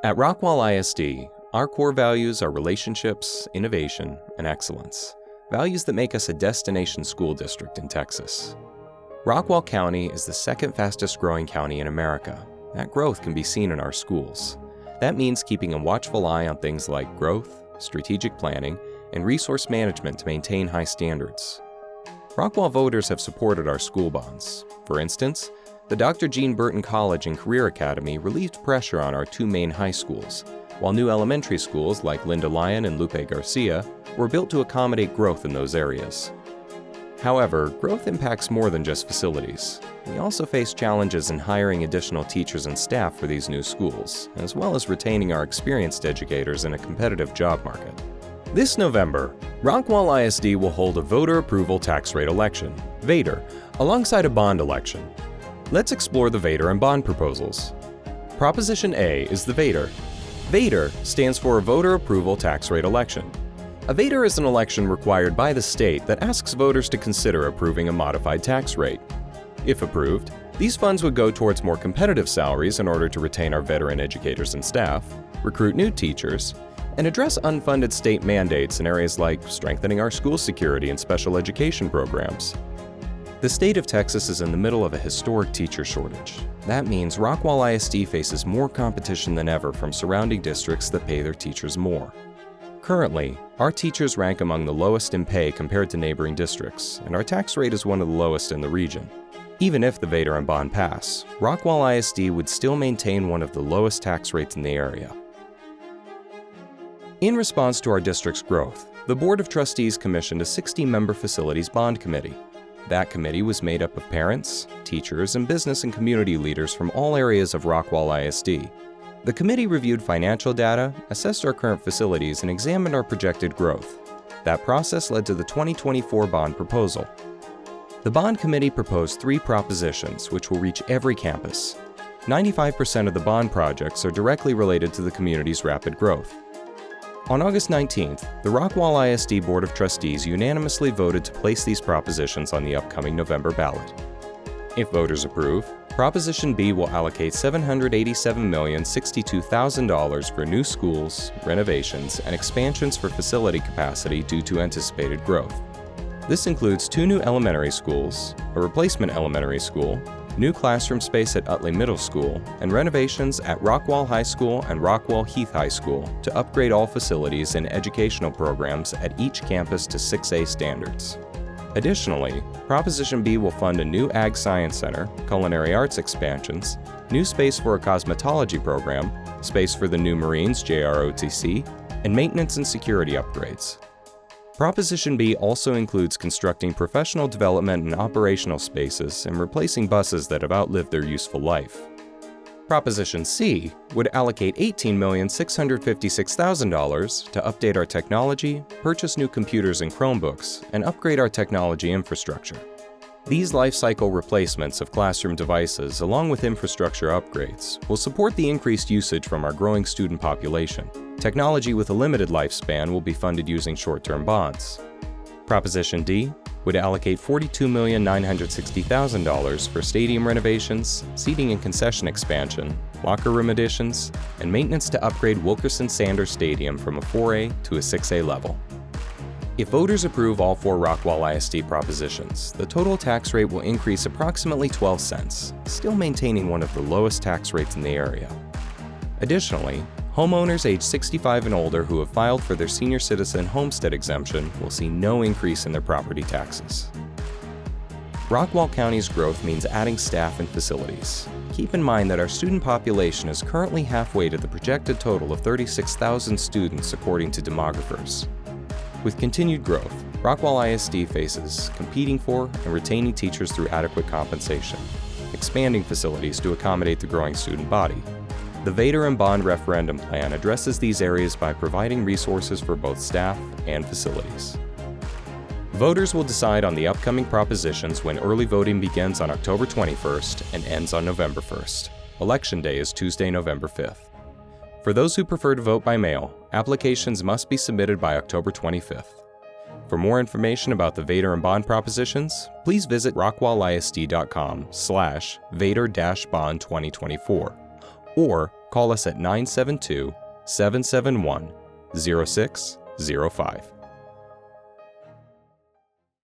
At Rockwall ISD, our core values are relationships, innovation, and excellence, values that make us a destination school district in Texas. Rockwall County is the second fastest growing county in America. That growth can be seen in our schools. That means keeping a watchful eye on things like growth, strategic planning, and resource management to maintain high standards. Rockwall voters have supported our school bonds. For instance, the Dr. Jean Burton College and Career Academy relieved pressure on our two main high schools, while new elementary schools like Linda Lyon and Lupe Garcia were built to accommodate growth in those areas. However, growth impacts more than just facilities. We also face challenges in hiring additional teachers and staff for these new schools, as well as retaining our experienced educators in a competitive job market. This November, Rockwall ISD will hold a voter approval tax rate election, VATRE, alongside a bond election. Let's explore the VATRE and bond proposals. Proposition A is the VATRE. VATRE stands for a voter approval tax rate election. A VATRE is an election required by the state that asks voters to consider approving a modified tax rate. If approved, these funds would go towards more competitive salaries in order to retain our veteran educators and staff, recruit new teachers, and address unfunded state mandates in areas like strengthening our school security and special education programs. The state of Texas is in the middle of a historic teacher shortage. That means Rockwall ISD faces more competition than ever from surrounding districts that pay their teachers more. Currently, our teachers rank among the lowest in pay compared to neighboring districts, and our tax rate is one of the lowest in the region. Even if the VATRE and bond pass, Rockwall ISD would still maintain one of the lowest tax rates in the area. In response to our district's growth, the Board of Trustees commissioned a 60-member facilities bond committee. That committee was made up of parents, teachers, and business and community leaders from all areas of Rockwall ISD. The committee reviewed financial data, assessed our current facilities, and examined our projected growth. That process led to the 2024 bond proposal. The bond committee proposed 3 propositions which will reach every campus. 95% of the bond projects are directly related to the community's rapid growth. On August 19th, the Rockwall ISD Board of Trustees unanimously voted to place these propositions on the upcoming November ballot. If voters approve, Proposition B will allocate $787,062,000 for new schools, renovations, and expansions for facility capacity due to anticipated growth. This includes 2 new elementary schools, a replacement elementary school, new classroom space at Utley Middle School, and renovations at Rockwall High School and Rockwall Heath High School to upgrade all facilities and educational programs at each campus to 6A standards. Additionally, Proposition B will fund a new Ag Science Center, culinary arts expansions, new space for a cosmetology program, space for the new Marines JROTC, and maintenance and security upgrades. Proposition B also includes constructing professional development and operational spaces and replacing buses that have outlived their useful life. Proposition C would allocate $18,656,000 to update our technology, purchase new computers and Chromebooks, and upgrade our technology infrastructure. These life cycle replacements of classroom devices, along with infrastructure upgrades, will support the increased usage from our growing student population. Technology with a limited lifespan will be funded using short-term bonds. Proposition D would allocate $42,960,000 for stadium renovations, seating and concession expansion, locker room additions, and maintenance to upgrade Wilkerson Sanders Stadium from a 4A to a 6A level. If voters approve all 4 Rockwall ISD propositions, the total tax rate will increase approximately 12 cents, still maintaining one of the lowest tax rates in the area. Additionally, homeowners age 65 and older who have filed for their senior citizen homestead exemption will see no increase in their property taxes. Rockwall County's growth means adding staff and facilities. Keep in mind that our student population is currently halfway to the projected total of 36,000 students according to demographers. With continued growth, Rockwall ISD faces competing for and retaining teachers through adequate compensation, expanding facilities to accommodate the growing student body. The VATRE and bond referendum plan addresses these areas by providing resources for both staff and facilities. Voters will decide on the upcoming propositions when early voting begins on October 21st and ends on November 1st. Election Day is Tuesday, November 5th. For those who prefer to vote by mail, applications must be submitted by October 25th. For more information about the VATRE and bond propositions, please visit rockwallisd.com/VATRE-bond 2024 or call us at 972-771-0605.